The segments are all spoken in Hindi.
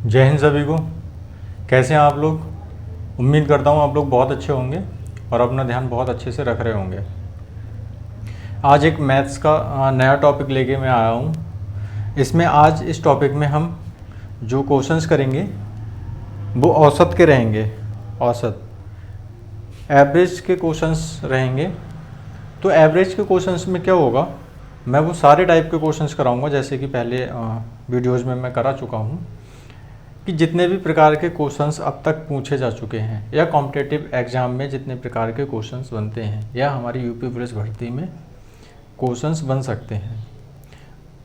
जय हिंद सभी को। कैसे हैं आप लोग? उम्मीद करता हूँ आप लोग बहुत अच्छे होंगे और अपना ध्यान बहुत अच्छे से रख रहे होंगे। आज एक मैथ्स का नया टॉपिक लेके मैं आया हूँ। इसमें आज इस टॉपिक में हम जो क्वेश्चंस करेंगे वो औसत के रहेंगे। औसत एवरेज के क्वेश्चंस रहेंगे। तो एवरेज के क्वेश्चंस में क्या होगा, मैं वो सारे टाइप के क्वेश्चंस कराऊंगा जैसे कि पहले वीडियोज़ में मैं करा चुका हूँ कि जितने भी प्रकार के क्वेश्चंस अब तक पूछे जा चुके हैं या कॉम्पिटिटिव एग्ज़ाम में जितने प्रकार के क्वेश्चंस बनते हैं या हमारी यूपी पुलिस भर्ती में क्वेश्चंस बन सकते हैं,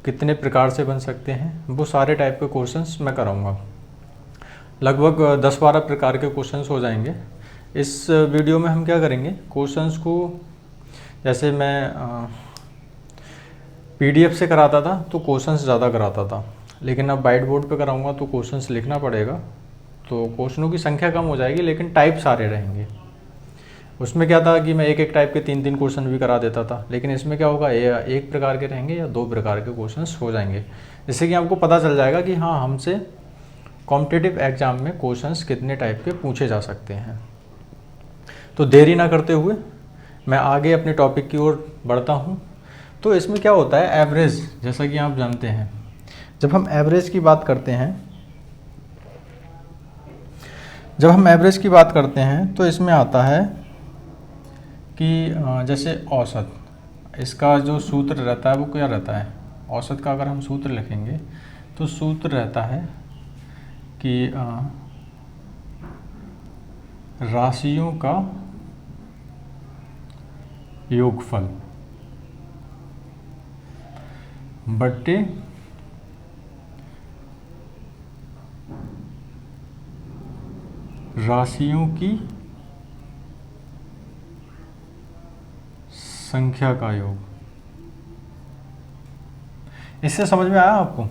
कितने प्रकार से बन सकते हैं, वो सारे टाइप के क्वेश्चंस मैं कराऊंगा। लगभग 10-12 प्रकार के क्वेश्चंस हो जाएंगे। इस वीडियो में हम क्या करेंगे, क्वेश्चंस को जैसे मैं PDF से कराता था तो क्वेश्चंस ज़्यादा कराता था, लेकिन अब वाइट बोर्ड पे कराऊंगा तो क्वेश्चंस लिखना पड़ेगा, तो क्वेश्चनों की संख्या कम हो जाएगी लेकिन टाइप सारे रहेंगे। उसमें क्या था कि मैं एक एक टाइप के 3-3 क्वेश्चन भी करा देता था, लेकिन इसमें क्या होगा, एक प्रकार के रहेंगे या 2 प्रकार के क्वेश्चंस हो जाएंगे, जिससे कि आपको पता चल जाएगा कि हाँ, हमसे कॉम्पिटिटिव एग्जाम में क्वेश्चंस कितने टाइप के पूछे जा सकते हैं। तो देरी ना करते हुए मैं आगे अपने टॉपिक की ओर बढ़ता हूँ। तो इसमें क्या होता है, एवरेज, जैसा कि आप जानते हैं, जब हम एवरेज की बात करते हैं तो इसमें आता है कि जैसे औसत, इसका जो सूत्र रहता है वो क्या रहता है। औसत का अगर हम सूत्र लिखेंगे तो सूत्र रहता है कि राशियों का योगफल बट्टे राशियों की संख्या का योग। इससे समझ में आया आपको?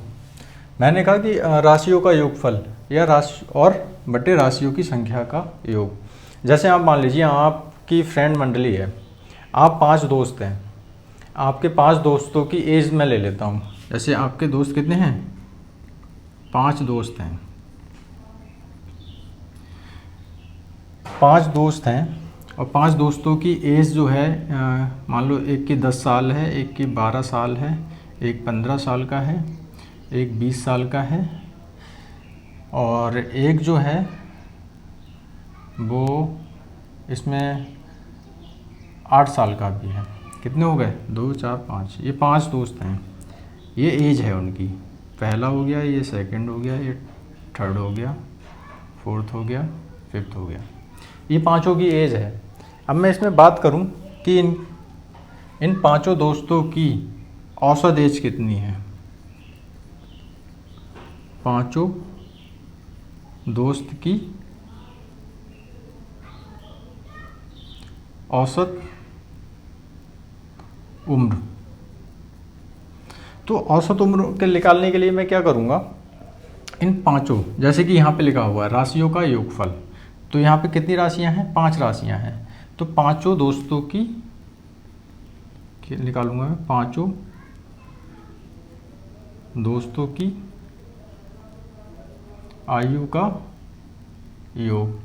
मैंने कहा कि राशियों का योगफल या राशि और बटे राशियों की संख्या का योग। जैसे आप मान लीजिए आपकी फ्रेंड मंडली है, आप 5 दोस्त हैं, आपके 5 दोस्तों की एज मैं ले लेता हूँ। जैसे आपके दोस्त कितने हैं, 5 दोस्त हैं, 5 दोस्त हैं और 5 दोस्तों की एज जो है, मान लो एक की 10 साल है, एक की 12 साल है, एक 15 साल का है, एक 20 साल का है और एक जो है वो इसमें 8 साल का भी है। कितने हो गए, 2 4 5, ये 5 दोस्त हैं। ये एज है उनकी, पहला हो गया, ये सेकंड हो गया, ये थर्ड हो गया, फोर्थ हो गया, फिफ्थ हो गया, ये पांचों की एज है। अब मैं इसमें बात करूं कि इन पांचों दोस्तों की औसत एज कितनी है। पांचों दोस्त की औसत उम्र। तो औसत उम्र के निकालने के लिए मैं क्या करूँगा, इन पांचों, जैसे कि यहाँ पे लिखा हुआ है राशियों का योगफल, तो यहाँ पे कितनी राशियाँ हैं, 5 राशियाँ हैं। तो पांचों दोस्तों की निकालूंगा मैं, पांचों दोस्तों की आयु का योग।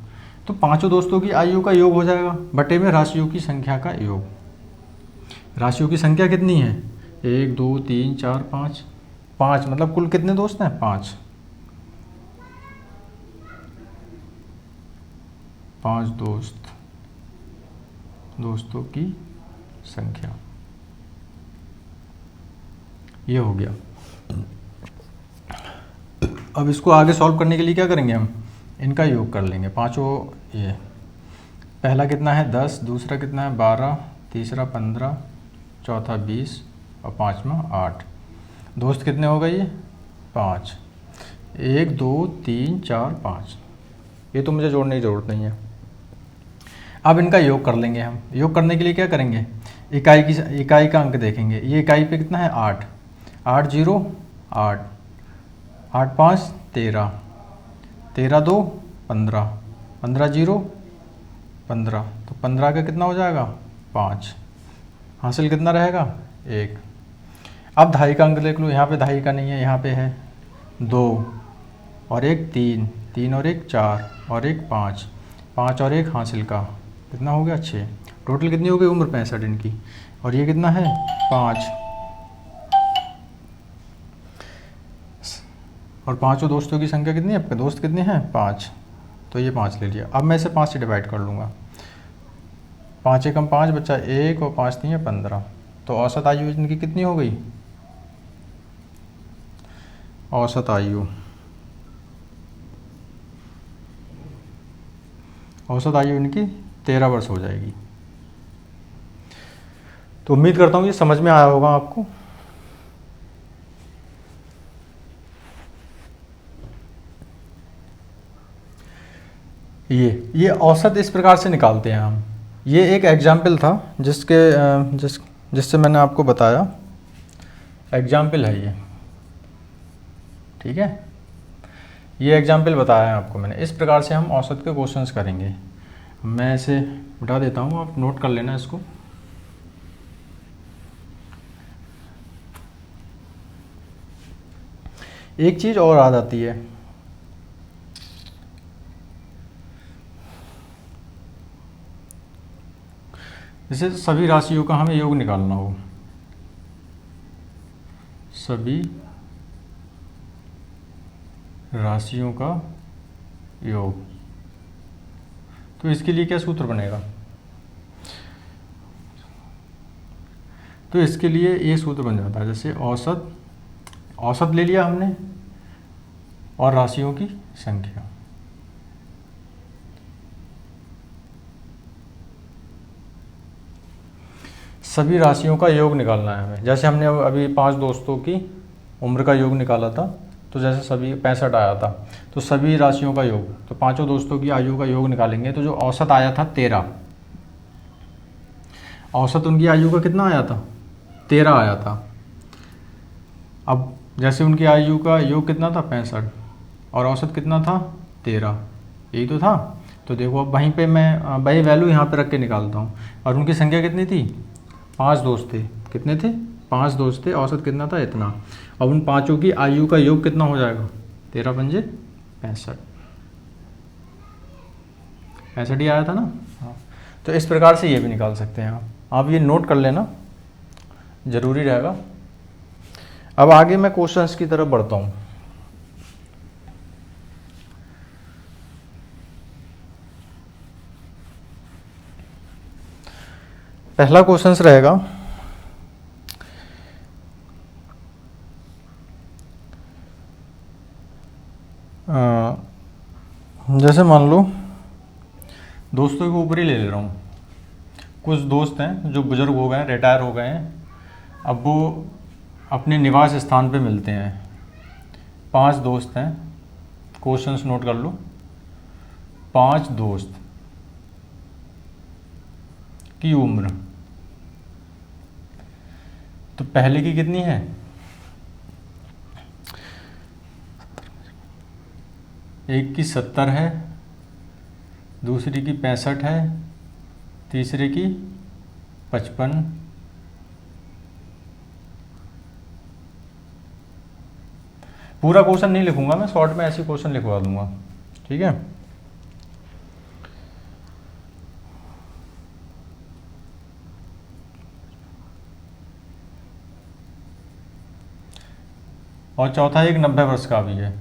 तो पांचों दोस्तों की आयु का योग हो जाएगा बटे में राशियों की संख्या का योग। राशियों की संख्या कितनी है, 1 2 3 4 5, 5 मतलब कुल कितने दोस्त हैं, 5। 5 दोस्तों की संख्या, ये हो गया। अब इसको आगे सॉल्व करने के लिए क्या करेंगे, हम इनका योग कर लेंगे पांचों। ये पहला कितना है 10, दूसरा कितना है 12, तीसरा 15, चौथा 20 और पांचवा 8। दोस्त कितने हो गए, ये 5, 1 2 3 4 5। ये तो मुझे जोड़ने की ज़रूरत नहीं है। अब इनका योग कर लेंगे हम। योग करने के लिए क्या करेंगे, इकाई का अंक देखेंगे। ये इकाई पे कितना है 8, 8 0 8, 8 5 13, 13 2 15, 15 0 15, तो 15 का कितना हो जाएगा 5, हासिल कितना रहेगा 1। अब दहाई का अंक देख लो, यहाँ पे दहाई का नहीं है, यहाँ पे है 2, और एक 3, 3 और एक 4 और एक 5, 5 और एक हासिल का, कितना हो गया 6। टोटल कितनी हो गई उम्र 65 इनकी। और ये कितना है 5, और पाँचों दोस्तों की संख्या कितनी है, आपके दोस्त कितने हैं 5, तो ये 5 ले लिया। अब मैं इसे 5 से डिवाइड कर लूँगा, 5 एकम 5 बच्चा 1 और 5 नहीं है 15। तो औसत आयु इनकी कितनी हो गई, औसत आयु, औसत आयु इनकी 13 वर्ष हो जाएगी। तो उम्मीद करता हूँ ये समझ में आया होगा आपको। ये औसत इस प्रकार से निकालते हैं हम। ये एक एग्जाम्पल था जिससे मैंने आपको बताया, एग्जाम्पल है ये, ठीक है। ये एग्जाम्पल बताया है आपको मैंने। इस प्रकार से हम औसत के क्वेश्चंस करेंगे। मैं इसे उठा देता हूँ, आप नोट कर लेना इसको। एक चीज़ और आ जाती है, जैसे सभी राशियों का हमें योग निकालना हो, सभी राशियों का योग, तो इसके लिए क्या सूत्र बनेगा, तो इसके लिए ये सूत्र बन जाता है, जैसे औसत ले लिया हमने और राशियों की संख्या, सभी राशियों का योग निकालना है हमें। जैसे हमने अभी 5 दोस्तों की उम्र का योग निकाला था, तो जैसे सभी 65 आया था, तो सभी राशियों का योग, तो पांचों दोस्तों की आयु का योग निकालेंगे, तो जो औसत आया था 13, औसत उनकी आयु का कितना आया था 13 आया था। अब जैसे उनकी आयु का योग कितना था 65 और औसत कितना था 13, यही तो था। तो देखो अब वहीं पे मैं वही वैल्यू यहाँ पे रख के निकालता हूँ। और उनकी संख्या कितनी थी, 5 दोस्त थे, कितने थे 5 दोस्त थे, औसत कितना था इतना। अब उन पाँचों की आयु का योग कितना हो जाएगा, 13 पंजे 65, 65 ही आया था ना। हाँ, तो इस प्रकार से ये भी निकाल सकते हैं आप ये नोट कर लेना, ज़रूरी रहेगा। अब आगे मैं क्वेश्चंस की तरफ बढ़ता हूँ। पहला क्वेश्चंस रहेगा, जैसे मान लो दोस्तों के ऊपर ही ले रहा हूँ। कुछ दोस्त हैं जो बुज़ुर्ग हो गए हैं, रिटायर हो गए हैं, अब वो अपने निवास स्थान पे मिलते हैं। 5 दोस्त हैं, क्वेश्चंस नोट कर लो। 5 दोस्त की उम्र, तो पहले की कितनी है, एक की 70 है, दूसरी की 65 है, तीसरे की 55, पूरा क्वेश्चन नहीं लिखूंगा मैं, शॉर्ट में ऐसे क्वेश्चन लिखवा दूंगा, ठीक है। और चौथा एक 90 वर्ष का भी है,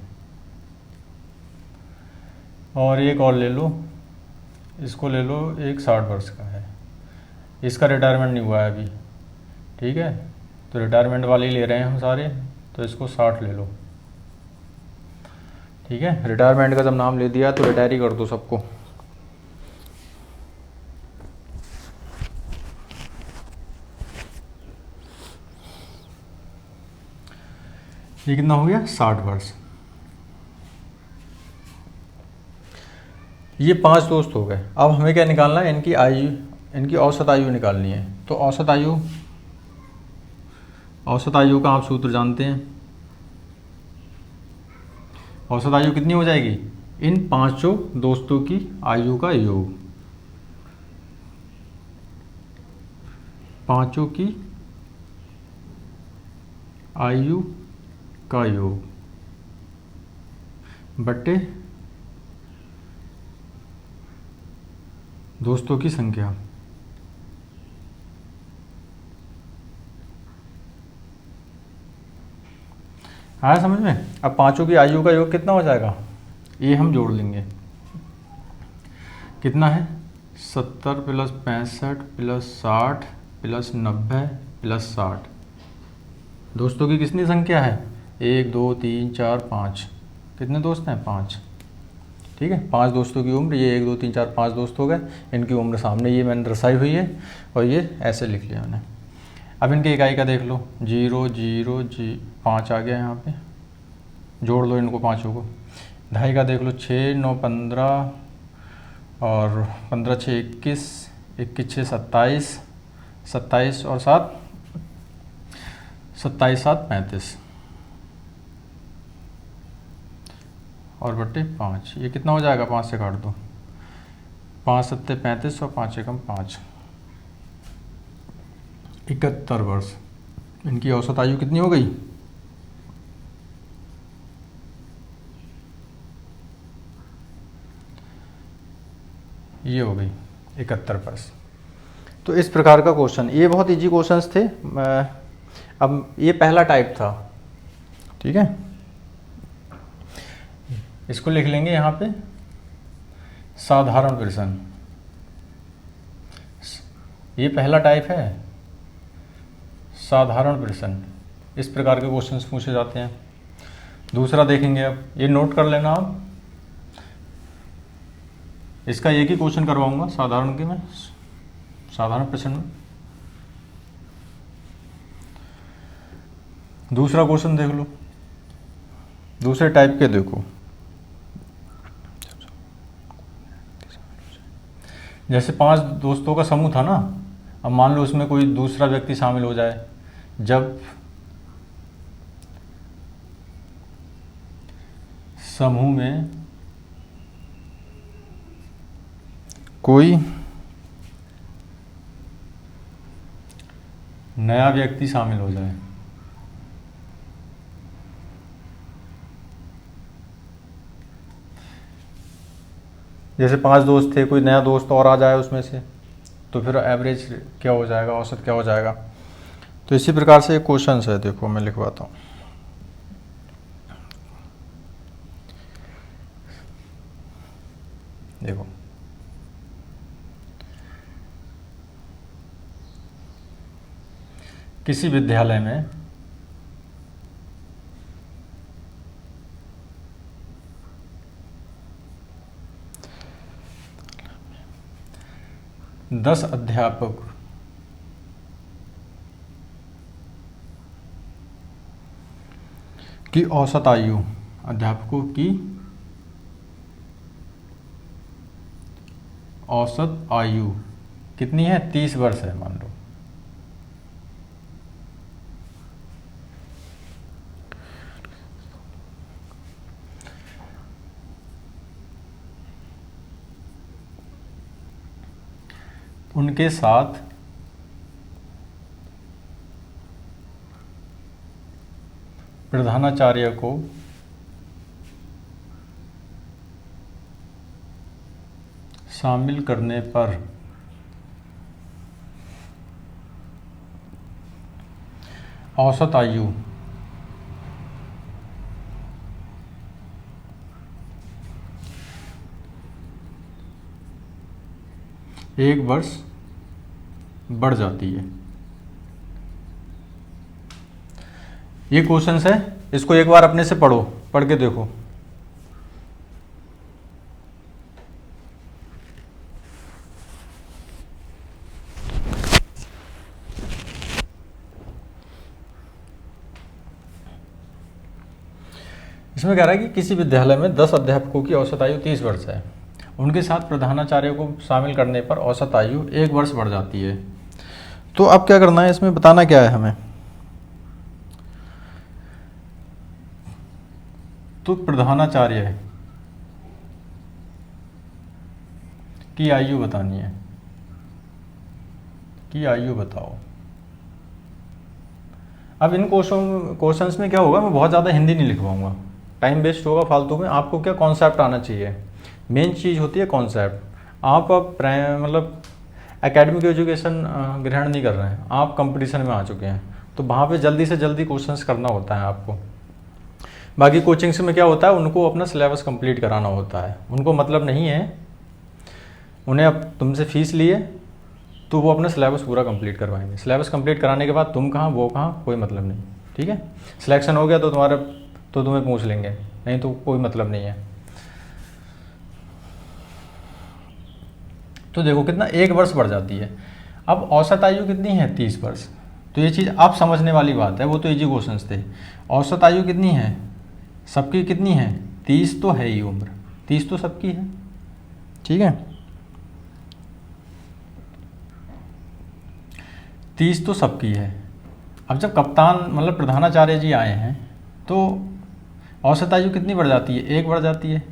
और एक और ले लो, इसको ले लो, एक 60 वर्ष का है, इसका रिटायरमेंट नहीं हुआ है अभी, ठीक है। तो रिटायरमेंट वाले ही ले रहे हैं हम सारे, तो इसको 60 ले लो, ठीक है। रिटायरमेंट का जब नाम ले दिया तो रिटायर ही कर दो सबको। ये कितना हो गया 60 वर्ष। ये 5 दोस्त हो गए। अब हमें क्या निकालना है, इनकी आयु, इनकी औसत आयु निकालनी है। तो औसत आयु का आप सूत्र जानते हैं। औसत आयु कितनी हो जाएगी, इन पांचों दोस्तों की आयु का योग, पांचों की आयु का योग बट्टे दोस्तों की संख्या। आया समझ में? अब पांचों की आयु का योग कितना हो जाएगा, ये हम जोड़ लेंगे। कितना है? 70 + 65 + 60 + 90 + 60। दोस्तों की कितनी संख्या है? 1 2 3 4 5। कितने दोस्त हैं? 5। ठीक है, 5 दोस्तों की उम्र, ये 1 2 3 4 5 दोस्त हो गए। इनकी उम्र सामने ये मैंने दर्शाई हुई है और ये ऐसे लिख लिया मैंने। अब इनके इकाई का देख लो, 0 0 5 आ गया यहाँ पे, जोड़ लो इनको पाँचों को। ढाई का देख लो, 6 9 15 और 15 6 21, 21 6 27, 27 और 7 27 7 35 और बट्टे 5। ये कितना हो जाएगा? 5 से काट दो, 5 7 35 और 5 एकम 5, 71 वर्ष। इनकी औसत आयु कितनी हो गई? ये हो गई 71 वर्ष। तो इस प्रकार का क्वेश्चन, ये बहुत इजी क्वेश्चंस थे। अब ये पहला टाइप था, ठीक है, इसको लिख लेंगे यहाँ पे साधारण प्रश्न। ये पहला टाइप है साधारण प्रश्न, इस प्रकार के क्वेश्चंस पूछे जाते हैं। दूसरा देखेंगे, अब ये नोट कर लेना आप, इसका एक ही क्वेश्चन करवाऊंगा साधारण के में, साधारण प्रश्न में। दूसरा क्वेश्चन देख लो, दूसरे टाइप के देखो, जैसे 5 दोस्तों का समूह था ना, अब मान लो उसमें कोई दूसरा व्यक्ति शामिल हो जाए। जब समूह में कोई नया व्यक्ति शामिल हो जाए, जैसे 5 दोस्त थे, कोई नया दोस्त और आ जाए उसमें से, तो फिर एवरेज क्या हो जाएगा, औसत क्या हो जाएगा। तो इसी प्रकार से एक क्वेश्चन है, देखो मैं लिखवाता हूँ। देखो, किसी विद्यालय में दस अध्यापक की औसत आयु, अध्यापकों की औसत आयु कितनी है? 30 वर्ष है मान लो। उनके साथ प्रधानाचार्य को शामिल करने पर औसत आयु एक वर्ष बढ़ जाती है। ये क्वेश्चन है, इसको एक बार अपने से पढ़ो, पढ़ के देखो। इसमें कह रहा है कि किसी विद्यालय में 10 अध्यापकों की औसत आयु 30 वर्ष है, उनके साथ प्रधानाचार्य को शामिल करने पर औसत आयु 1 वर्ष बढ़ जाती है। तो अब क्या करना है, इसमें बताना क्या है हमें, तो प्रधानाचार्य की आयु बतानी है, की आयु बताओ। अब इन क्वेश्चंस में क्या होगा, मैं बहुत ज़्यादा हिंदी नहीं लिखवाऊंगा, टाइम वेस्ट होगा फालतू में। आपको क्या कॉन्सेप्ट आना चाहिए, मेन चीज़ होती है कॉन्सेप्ट। आप अब मतलब एकेडमिक एजुकेशन ग्रहण नहीं कर रहे हैं, आप कंपटीशन में आ चुके हैं, तो वहाँ पे जल्दी से जल्दी क्वेश्चंस करना होता है आपको। बाकी कोचिंग्स में क्या होता है, उनको अपना सिलेबस कंप्लीट कराना होता है, उनको मतलब नहीं है, उन्हें अब तुमसे फीस लिए तो वो अपना सिलेबस पूरा कंप्लीट करवाएंगे। सिलेबस कंप्लीट कराने के बाद तुम कहाँ वो कहाँ, कोई मतलब नहीं, ठीक है। सिलेक्शन हो गया तो तुम्हें पूछ लेंगे, नहीं तो कोई मतलब नहीं है। तो देखो कितना 1 वर्ष बढ़ जाती है। अब औसत आयु कितनी है, 30 वर्ष। तो ये चीज़ आप समझने वाली बात है, वो तो इजी क्वेश्चंस थे। औसत आयु कितनी है सबकी, कितनी है, 30 तो है ही उम्र, 30 तो सबकी है, ठीक है, 30 तो सबकी है। अब जब कप्तान मतलब प्रधानाचार्य जी आए हैं तो औसत आयु कितनी बढ़ जाती है, 1 बढ़ जाती है।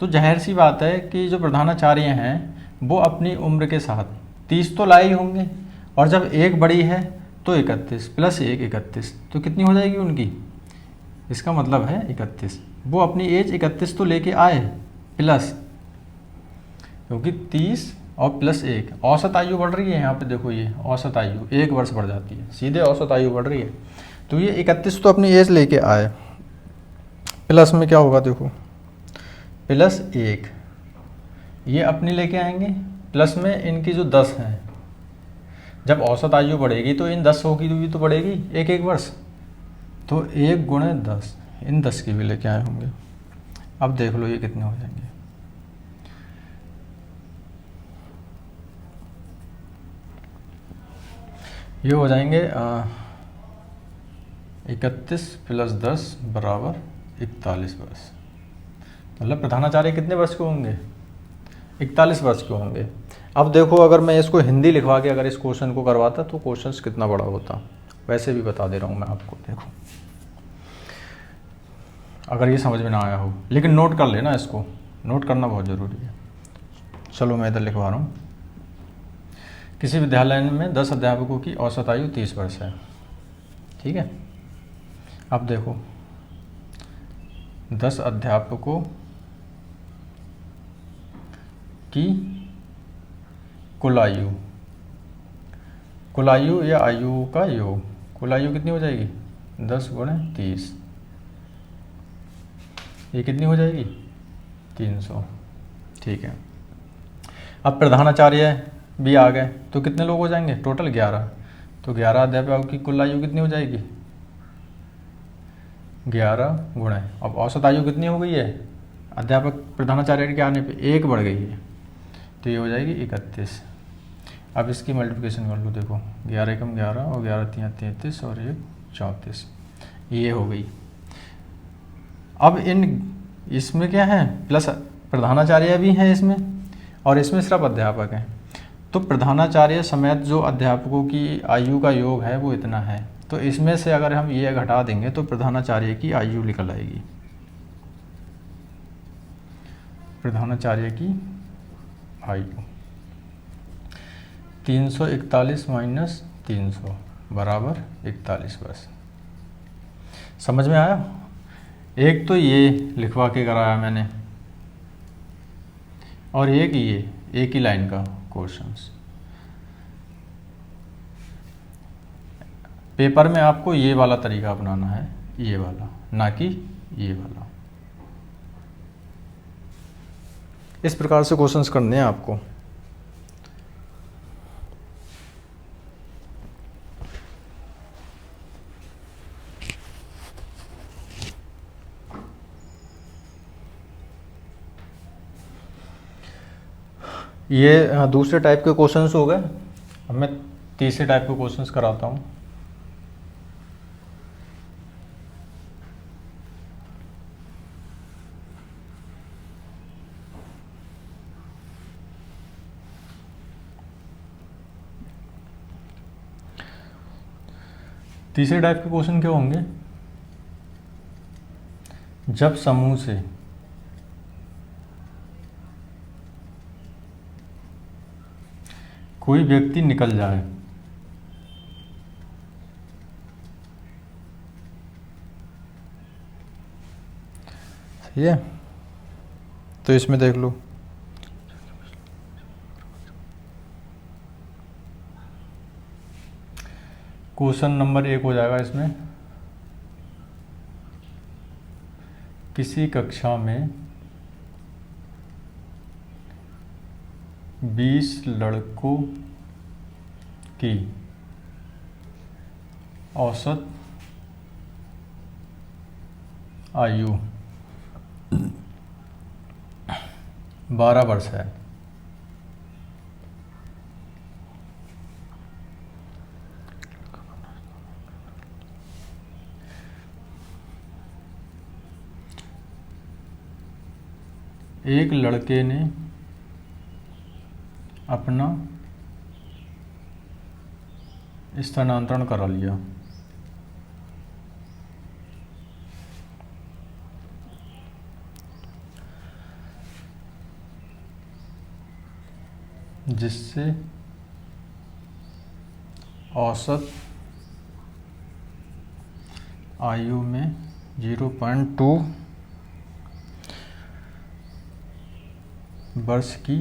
तो जाहिर सी बात है कि जो प्रधानाचार्य हैं वो अपनी उम्र के साथ 30 तो लाए ही होंगे, और जब 1 बड़ी है तो 31 + 1 31, तो कितनी हो जाएगी उनकी, इसका मतलब है 31। वो अपनी एज 31 तो लेके आए, प्लस, क्योंकि 30 और +1 औसत आयु बढ़ रही है। यहाँ पे देखो ये औसत आयु 1 वर्ष बढ़ जाती है, सीधे औसत आयु बढ़ रही है। तो ये 31 तो अपनी एज लेके आए, प्लस में क्या होगा देखो, +1 ये अपनी लेके आएंगे, प्लस में इनकी जो 10 हैं, जब औसत आयु बढ़ेगी तो इन 10 की भी तो बढ़ेगी 1 वर्ष, तो 1 × 10, इन 10 की भी लेके आए होंगे। अब देख लो ये कितने हो जाएंगे, ये हो जाएंगे 31 + 10 = 41 वर्ष। मतलब प्रधानाचार्य कितने वर्ष के होंगे, 41 वर्ष के होंगे। अब देखो अगर मैं इसको हिंदी लिखवा के अगर इस क्वेश्चन को करवाता तो क्वेश्चन कितना बड़ा होता, वैसे भी बता दे रहा हूँ मैं आपको। देखो अगर ये समझ में ना आया हो, लेकिन नोट कर लेना, इसको नोट करना बहुत ज़रूरी है। चलो मैं इधर लिखवा रहा हूँ, किसी विद्यालय में 10 अध्यापकों की औसत आयु 30 वर्ष है, ठीक है। अब देखो 10 अध्यापकों की कुल आयु, कुल आयु या आयु का योग, कुल आयु कितनी हो जाएगी, 10 × 30, ये कितनी हो जाएगी, 300, ठीक है। अब प्रधानाचार्य भी आ गए तो कितने लोग हो जाएंगे, टोटल 11। तो 11 अध्यापकों की कुल आयु कितनी हो जाएगी, 11 × अब औसत आयु कितनी हो गई है, अध्यापक प्रधानाचार्य के आने पे 1 बढ़ गई है, तो ये हो जाएगी 31। अब इसकी मल्टीप्लिकेशन कर लो, देखो 11 × 11 और 11 × 3 = 33 और 1 = 34, ये हो गई। अब इसमें क्या है, प्लस प्रधानाचार्य भी हैं इसमें, और इसमें सिर्फ अध्यापक हैं। तो प्रधानाचार्य समेत जो अध्यापकों की आयु का योग है वो इतना है। तो इसमें से अगर हम ये घटा देंगे तो प्रधानाचार्य की आयु निकल आएगी, प्रधानाचार्य की आयु 341 - 300 = 41 वर्ष। समझ में आया। एक तो ये लिखवा के कराया मैंने, और एक ही लाइन का क्वेश्चंस। पेपर में आपको ये वाला तरीका अपनाना है, ये वाला, ना कि ये वाला। इस प्रकार से क्वेश्चंस करने हैं आपको। ये दूसरे टाइप के क्वेश्चंस हो गए। अब मैं तीसरे टाइप के क्वेश्चंस कराता हूँ। तीसरे टाइप के क्वेश्चन क्या होंगे, जब समूह से कोई व्यक्ति निकल जाए ठीक है, तो इसमें देख लो क्वेश्चन नंबर 1 हो जाएगा इसमें, किसी कक्षा में 20 लड़कों की औसत आयु 12 वर्ष है। एक लड़के ने अपना स्थानांतरण करा लिया। जिससे औसत आयु में 0.2 वर्ष की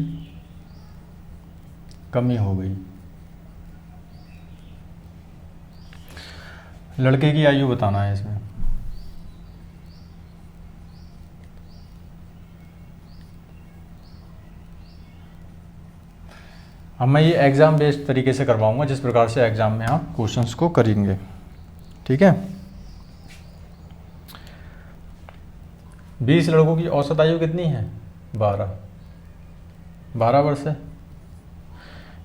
कमी हो गई। लड़के की आयु बताना है इसमें। अब मैं ये एग्ज़ाम बेस्ड तरीके से करवाऊंगा जिस प्रकार से एग्ज़ाम में आप क्वेश्चंस को करेंगे, ठीक है। 20 लड़कों की औसत आयु कितनी है? 12 वर्ष है,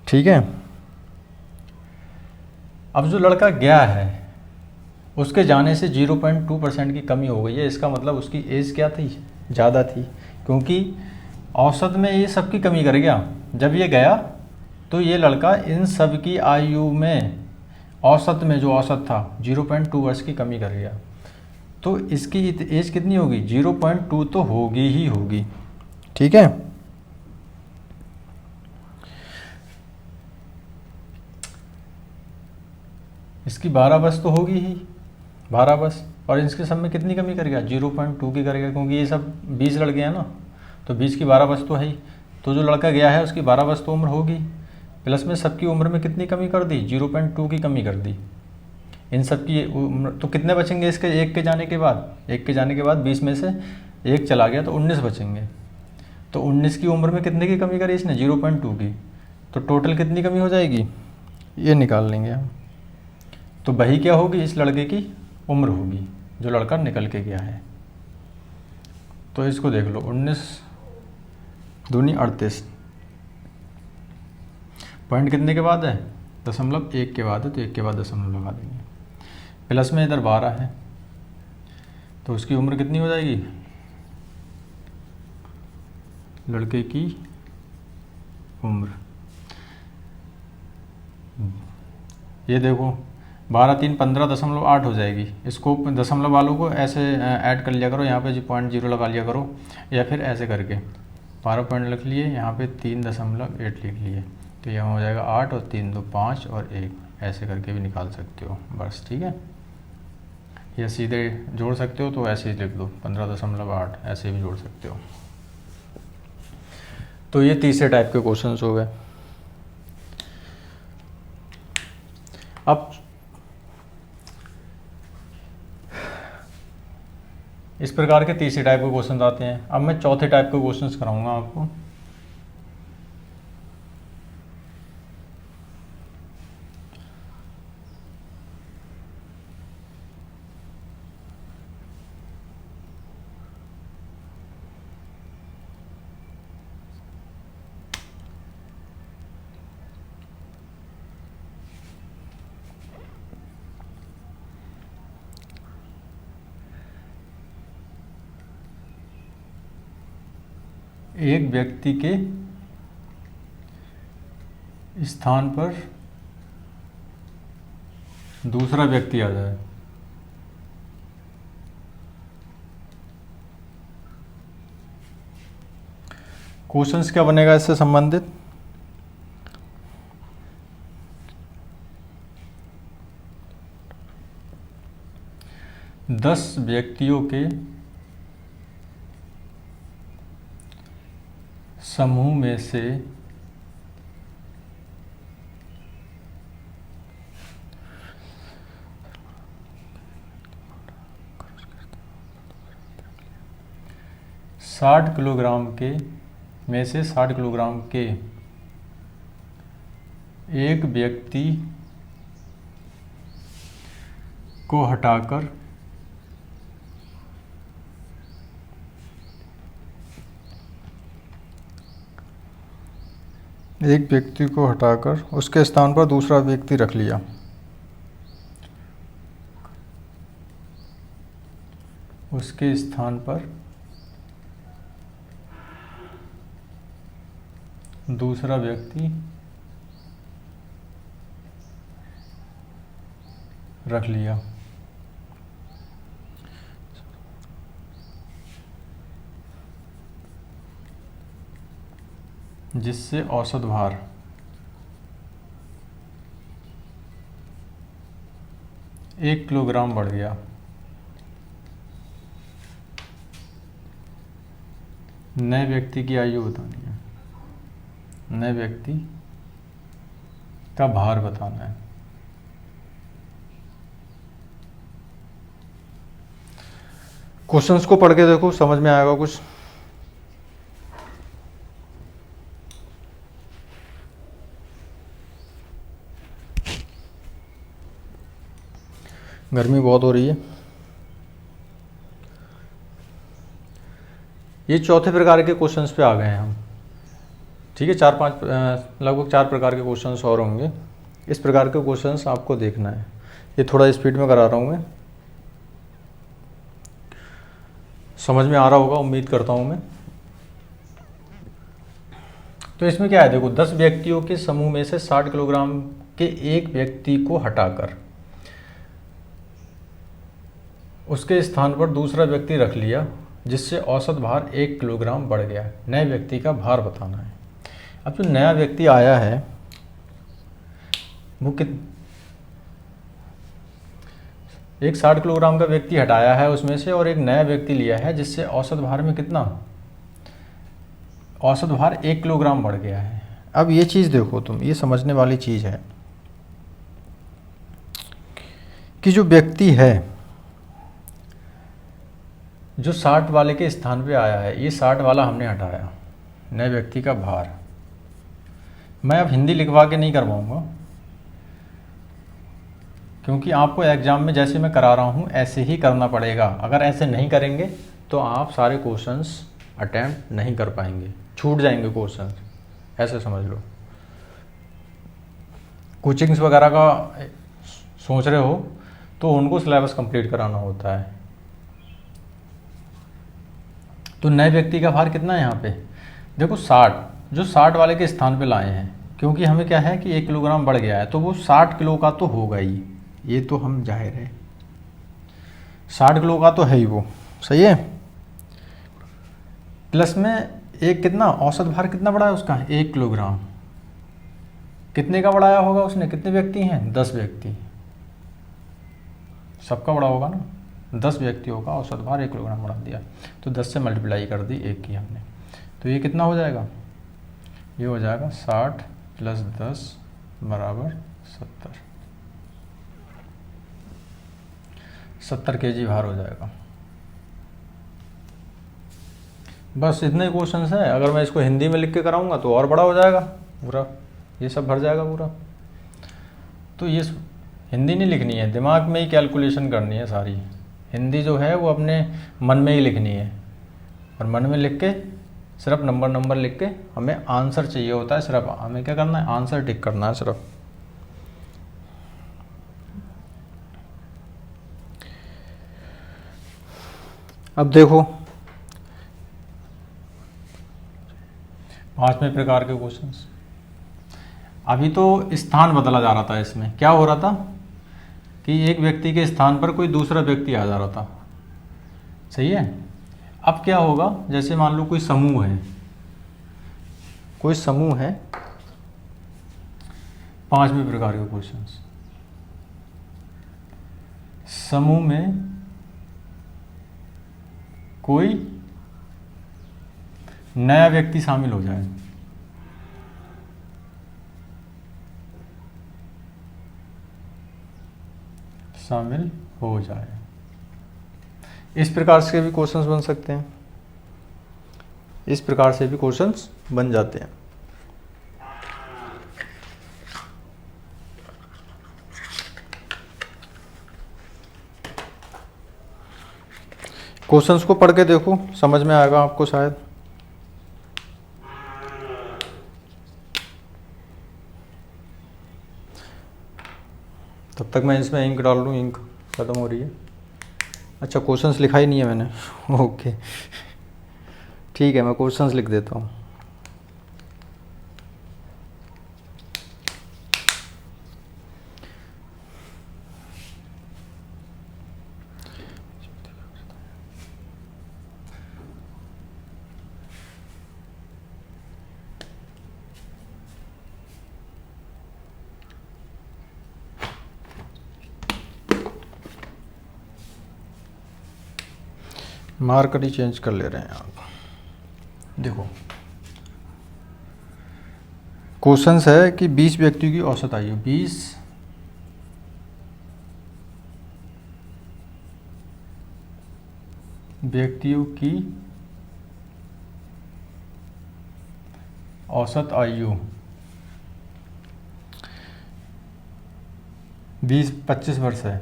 ठीक है। अब जो लड़का गया है उसके जाने से 0.2% की कमी हो गई है। इसका मतलब उसकी एज क्या थी? ज़्यादा थी, क्योंकि औसत में ये सब की कमी कर गया। जब ये गया तो ये लड़का इन सब की आयु में औसत में जो औसत था 0.2 वर्ष की कमी कर गया। तो इसकी एज कितनी होगी? 0.2 तो होगी ही होगी, ठीक है। इसकी 12 वर्ष तो होगी ही, 12 वर्ष, और इसके सब में कितनी कमी करेगा? 0.2 की करेगा, क्योंकि ये सब 20 लड़के हैं ना, तो 20 की 12 वर्ष तो है ही। तो जो लड़का गया है उसकी 12 वर्ष तो उम्र होगी, प्लस में सबकी उम्र में कितनी कमी कर दी? 0.2 की कमी कर दी। इन सब की उम्र तो कितने बचेंगे इसके एक के जाने के बाद? एक के जाने के बाद 20 में से एक चला गया तो 19 बचेंगे। तो 19 की उम्र में कितने की कमी करी इसने? 0.2 की। तो टोटल कितनी कमी हो जाएगी ये निकाल लेंगे हम। तो वही क्या होगी? इस लड़के की उम्र होगी जो लड़का निकल के गया है। तो इसको देख लो, 19 दूनी 38, पॉइंट कितने के बाद है? 0.1 के बाद है, तो 1 के बाद दशमलव लगा देंगे। प्लस में इधर 12 है, तो उसकी उम्र कितनी हो जाएगी लड़के की उम्र? ये देखो 12 3 15.8 हो जाएगी। इसको दशमलव वालों को ऐसे ऐड कर लिया करो, यहाँ पे 0.0 लगा लिया करो, या फिर ऐसे करके 12 पॉइंट लिख लिए, यहाँ पे 3.8 लिख लिए, तो यहाँ हो जाएगा 8 और 3 2 5 और 1, ऐसे करके भी निकाल सकते हो बस, ठीक है। या सीधे जोड़ सकते हो तो ऐसे ही लिख दो 15.8, ऐसे भी जोड़ सकते हो। तो ये तीसरे टाइप के क्वेश्चंस हो गए। अब इस प्रकार के तीसरे टाइप के क्वेश्चंस आते हैं। अब मैं चौथे टाइप के क्वेश्चंस कराऊंगा आपको। एक व्यक्ति के स्थान पर दूसरा व्यक्ति आ जाए, क्वेश्चंस क्या बनेगा इससे संबंधित? दस व्यक्तियों के समूह में से साठ किलोग्राम के में से 60 किलोग्राम के एक व्यक्ति को हटाकर उसके स्थान पर दूसरा व्यक्ति रख लिया। उसके स्थान पर दूसरा व्यक्ति रख लिया। जिससे औसत भार एक किलोग्राम बढ़ गया। नए व्यक्ति की आयु बतानी है, नए व्यक्ति का भार बताना है। क्वेश्चंस को पढ़ के देखो, समझ में आएगा कुछ। गर्मी बहुत हो रही है। ये चौथे प्रकार के क्वेश्चंस पे आ गए हैं हम। ठीक है, लगभग 4 प्रकार के क्वेश्चंस और होंगे। इस प्रकार के क्वेश्चंस आपको देखना है। ये थोड़ा स्पीड में करा रहा हूँ मैं, समझ में आ रहा होगा, उम्मीद करता हूँ मैं। तो इसमें क्या है, देखो 10 व्यक्तियों के समूह में से 60 किलोग्राम के एक व्यक्ति को हटाकर उसके स्थान पर दूसरा व्यक्ति रख लिया, जिससे औसत भार 1 किलोग्राम बढ़ गया। नए व्यक्ति का भार बताना है। अब जो नया व्यक्ति आया है वो एक 60 किलोग्राम का व्यक्ति हटाया है उसमें से, और एक नया व्यक्ति लिया है, जिससे औसत भार में कितना, औसत भार 1 किलोग्राम बढ़ गया है। अब ये चीज़ देखो तुम, ये समझने वाली चीज़ है कि जो व्यक्ति है जो 60 वाले के स्थान पे आया है, ये 60 वाला हमने हटाया, नए व्यक्ति का भार। मैं अब हिंदी लिखवा के नहीं करवाऊँगा, क्योंकि आपको एग्ज़ाम में जैसे मैं करा रहा हूँ ऐसे ही करना पड़ेगा। अगर ऐसे नहीं करेंगे तो आप सारे क्वेश्चंस अटैम्प्ट नहीं कर पाएंगे, छूट जाएंगे क्वेश्चंस, ऐसे समझ लो। कोचिंग्स वगैरह का सोच रहे हो तो उनको सिलेबस कंप्लीट कराना होता है। तो नए व्यक्ति का भार कितना है यहाँ पे, देखो 60, जो 60 वाले के स्थान पे लाए हैं, क्योंकि हमें क्या है कि 1 किलोग्राम बढ़ गया है, तो वो 60 किलो का तो होगा ही, ये तो हम जाहिर है 60 किलो का तो है ही वो, सही है। प्लस में एक कितना औसत भार कितना बढ़ा है उसका, 1 किलोग्राम। कितने का बढ़ाया होगा उसने, कितने व्यक्ति हैं, 10 व्यक्ति, सबका बड़ा होगा ना। 10 व्यक्तियों का औसत भार 1 किलोग्राम बढ़ा दिया, तो 10 से मल्टीप्लाई कर दी 1 की हमने, तो ये कितना हो जाएगा, ये हो जाएगा 60 + 10 = 70 kg भार हो जाएगा। बस इतने क्वेश्चन हैं। अगर मैं इसको हिंदी में लिख के कराऊंगा तो और बड़ा हो जाएगा पूरा, ये सब भर जाएगा पूरा। तो ये हिंदी नहीं लिखनी है, दिमाग में ही कैलकुलेशन करनी है सारी। हिंदी जो है वो अपने मन में ही लिखनी है, और मन में लिख के सिर्फ नंबर लिख के हमें आंसर चाहिए होता है। सिर्फ हमें क्या करना है, आंसर टिक करना है सिर्फ। अब देखो 5वें प्रकार के क्वेश्चंस। अभी तो स्थान बदला जा रहा था, इसमें क्या हो रहा था कि एक व्यक्ति के स्थान पर कोई दूसरा व्यक्ति आ जा रहा था, सही है। अब क्या होगा, जैसे मान लो कोई समूह है, 5वें प्रकार के क्वेश्चंस। समूह में कोई नया व्यक्ति शामिल हो जाए। शामिल हो जाए। इस प्रकार से भी क्वेश्चंस बन सकते हैं, इस प्रकार से भी क्वेश्चंस बन जाते हैं। क्वेश्चंस को पढ़ के देखो, समझ में आएगा आपको शायद। तब तक मैं इसमें इंक डाल दूँ, इंक ख़त्म हो रही है। अच्छा, क्वेश्चंस लिखा ही नहीं है मैंने। ओके ठीक है, मैं क्वेश्चंस लिख देता हूँ। मार्कर ही चेंज कर ले रहे हैं आप। देखो क्वेश्चंस है कि 20 व्यक्तियों की औसत आयु, 20 व्यक्तियों की औसत आयु 20-25 वर्ष है।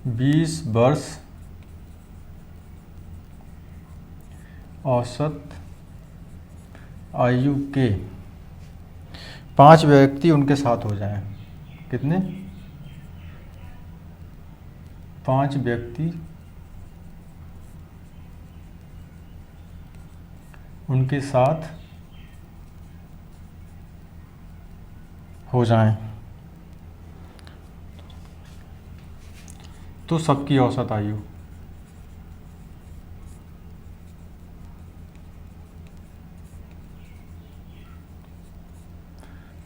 बीस वर्ष औसत आयु के 5 व्यक्ति उनके साथ हो जाएं। कितने? 5 व्यक्ति उनके साथ हो जाएं तो सबकी औसत आयु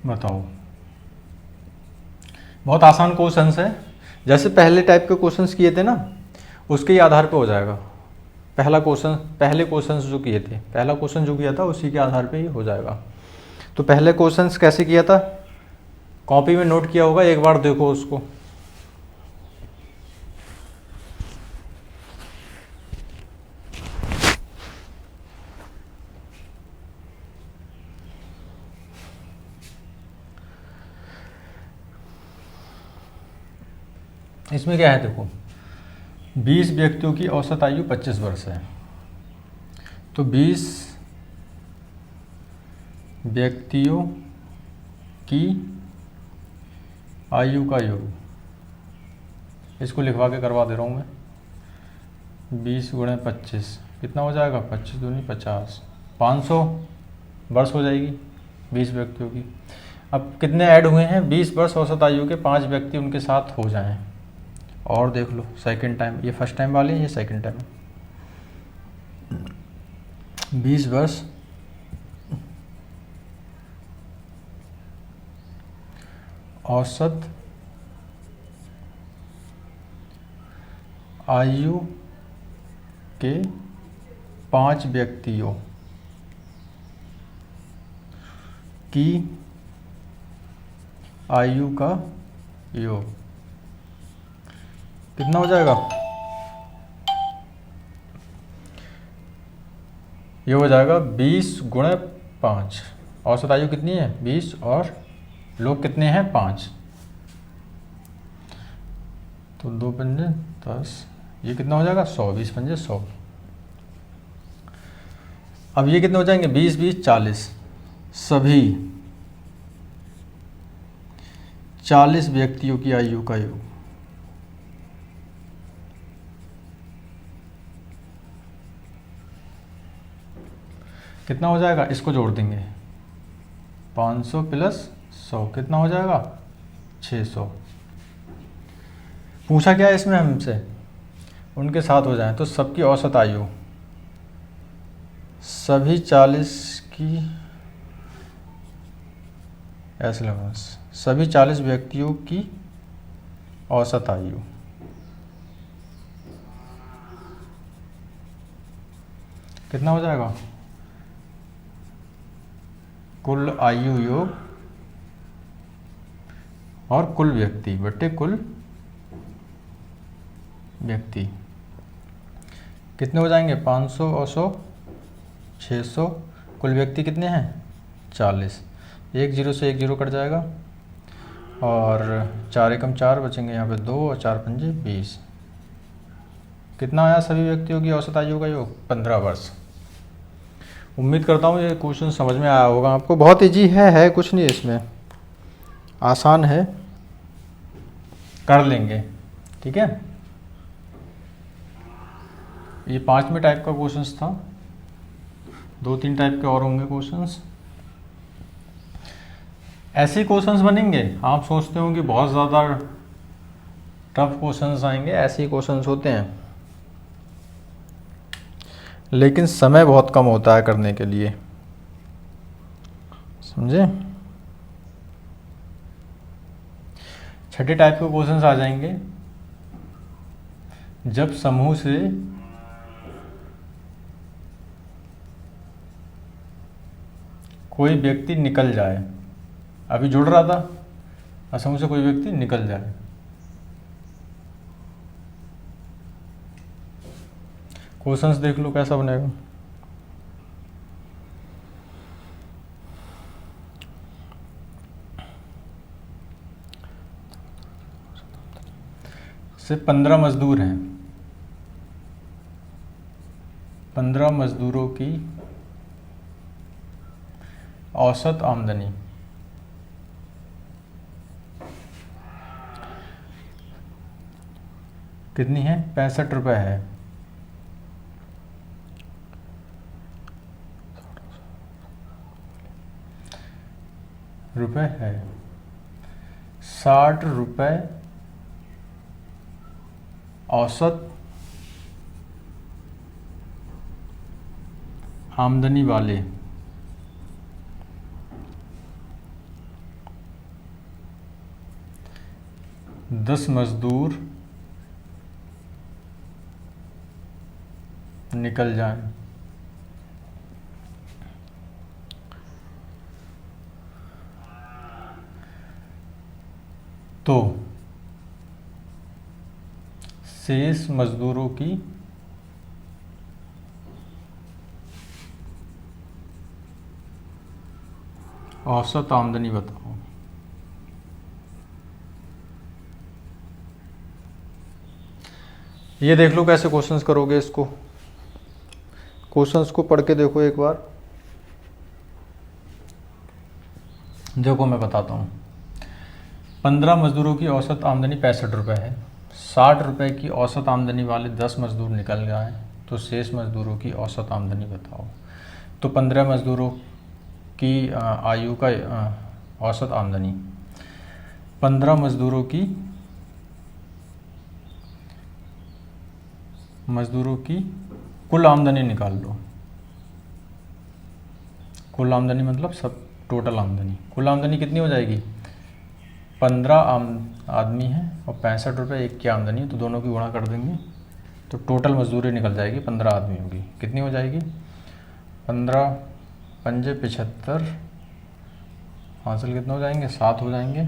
बताओ। बहुत आसान क्वेश्चंस है, जैसे पहले टाइप के क्वेश्चंस किए थे ना, उसके ही आधार पे हो जाएगा। पहले क्वेश्चंस जो किए थे, पहला क्वेश्चन जो किया था उसी के आधार पे ही हो जाएगा। तो पहले क्वेश्चंस कैसे किया था, कॉपी में नोट किया होगा, एक बार देखो उसको। इसमें क्या है देखो, 20 व्यक्तियों की औसत आयु 25 वर्ष है, तो 20 व्यक्तियों की आयु का योग, इसको लिखवा के करवा दे रहा हूँ मैं। 20 गुणे 25 कितना हो जाएगा, 25 दूनी 50, 500 वर्ष हो जाएगी 20 व्यक्तियों की। अब कितने ऐड हुए हैं, 20 वर्ष औसत आयु के 5 व्यक्ति उनके साथ हो जाएं। और देख लो सेकंड टाइम, ये फर्स्ट टाइम वाले, ये सेकंड टाइम। 20 वर्ष औसत आयु के 5 व्यक्तियों की आयु का योग कितना हो जाएगा, ये हो जाएगा 20 गुणे 5। औसत आयु कितनी है 20 और लोग कितने हैं 5, तो 2 पंजे 10, ये कितना हो जाएगा 100, 20 पंजे 100। अब ये कितने हो जाएंगे 20 20 40, सभी 40 व्यक्तियों की आयु का योग कितना हो जाएगा, इसको जोड़ देंगे 500 प्लस 100 कितना हो जाएगा 600। पूछा क्या है इसमें हमसे, उनके साथ हो जाए तो सबकी औसत आयु, सभी 40 की ऐसे लगा, सभी 40 व्यक्तियों की औसत आयु। कितना हो जाएगा? कुल आयु योग और कुल व्यक्ति बटे कुल व्यक्ति कितने हो जाएंगे? 500 और 100 600। कुल व्यक्ति कितने हैं? 40। एक जीरो से एक जीरो कट जाएगा और 4 एकम 4 बचेंगे यहाँ पे 2 और 4 पंजे 20। कितना आया सभी व्यक्तियों की औसत आयु का योग? 15 वर्ष। उम्मीद करता हूँ ये क्वेश्चन समझ में आया होगा आपको। बहुत इजी है कुछ नहीं इसमें, आसान है, कर लेंगे। ठीक है, ये 5वें टाइप का क्वेश्चंस था। 2-3 टाइप के और होंगे क्वेश्चंस। ऐसे क्वेश्चंस बनेंगे, आप सोचते हो कि बहुत ज़्यादा टफ क्वेश्चंस आएंगे, ऐसे ही क्वेश्चंस होते हैं, लेकिन समय बहुत कम होता है करने के लिए, समझे। 6ठे टाइप के क्वेश्चंस आ जाएंगे, जब समूह से कोई व्यक्ति निकल जाए। अभी जुड़ रहा था और समूह से कोई व्यक्ति निकल जाए। क्वेश्चंस देख लो कैसा बनेगा। सिर्फ 15 मजदूर हैं, 15 मजदूरों की औसत आमदनी कितनी है? 65 रुपये है। रुपये है 60 रुपये औसत आमदनी वाले 10 मजदूर निकल जाएं तो शेष मजदूरों की औसत आमदनी बताओ। ये देख लो कैसे क्वेश्चंस करोगे इसको। क्वेश्चंस को पढ़ के देखो एक बार। देखो मैं बताता हूँ। 15 मजदूरों की औसत आमदनी 65 रुपये है। 60 रुपये की औसत आमदनी वाले 10 मजदूर निकल गए तो शेष मजदूरों की औसत आमदनी बताओ। तो 15 मजदूरों की आयु का औसत आमदनी, 15 मजदूरों की कुल आमदनी निकाल लो। कुल आमदनी मतलब सब टोटल आमदनी। कुल आमदनी कितनी हो जाएगी? 15 आदमी हैं और 65 रुपये एक की आमदनी है, तो दोनों की गुणा कर देंगे तो टोटल मजदूरी निकल जाएगी 15 आदमियों की। कितनी हो जाएगी? 15 पंजे 75, हासिल कितने हो जाएंगे? 7 हो जाएंगे।